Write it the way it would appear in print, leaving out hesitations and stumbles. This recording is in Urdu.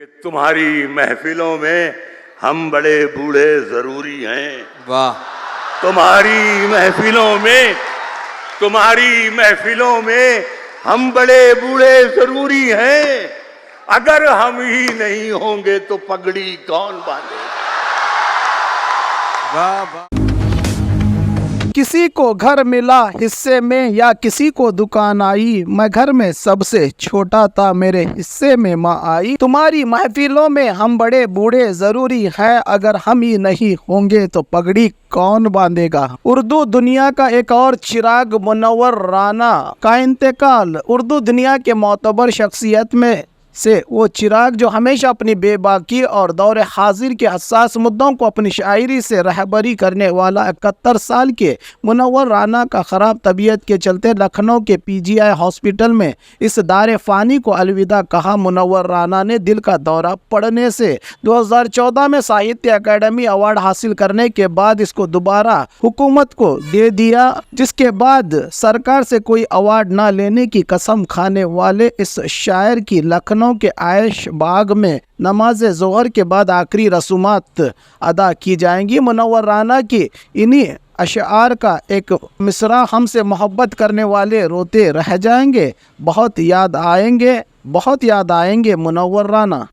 کہ تمہاری محفلوں میں ہم بڑے بوڑھے ضروری ہیں. واہ. تمہاری محفلوں میں ہم بڑے بوڑھے ضروری ہیں. اگر ہم ہی نہیں ہوں گے تو پگڑی کون باندھے گا؟ واہ واہ. کسی کو گھر ملا حصے میں یا کسی کو دکان آئی، میں گھر میں سب سے چھوٹا تھا، میرے حصے میں ماں آئی. تمہاری محفلوں میں ہم بڑے بوڑھے ضروری ہے، اگر ہم ہی نہیں ہوں گے تو پگڑی کون باندھے گا؟ اردو دنیا کا ایک اور چراغ منور رانا کا انتقال. اردو دنیا کے معتبر شخصیت میں سے وہ چراغ جو ہمیشہ اپنی بے باکی اور دور حاضر کے حساس مدعوں کو اپنی شاعری سے رہبری کرنے والا 71 سال کے منور رانا کا خراب طبیعت کے چلتے لکھنؤ کے PGI ہاسپٹل میں اس دار فانی کو الوداع کہا. منور رانا نے دل کا دورہ پڑنے سے 2014 میں ساہتیہ اکیڈمی ایوارڈ حاصل کرنے کے بعد اس کو دوبارہ حکومت کو دے دیا، جس کے بعد سرکار سے کوئی ایوارڈ نہ لینے کی قسم کھانے والے اس شاعر کی لکھنؤ کے عائش باغ میں نماز ظہر کے بعد آخری رسومات ادا کی جائیں گی. منور رانا کی انہی اشعار کا ایک مصرع ہم سے محبت کرنے والے روتے رہ جائیں گے، بہت یاد آئیں گے منور رانا.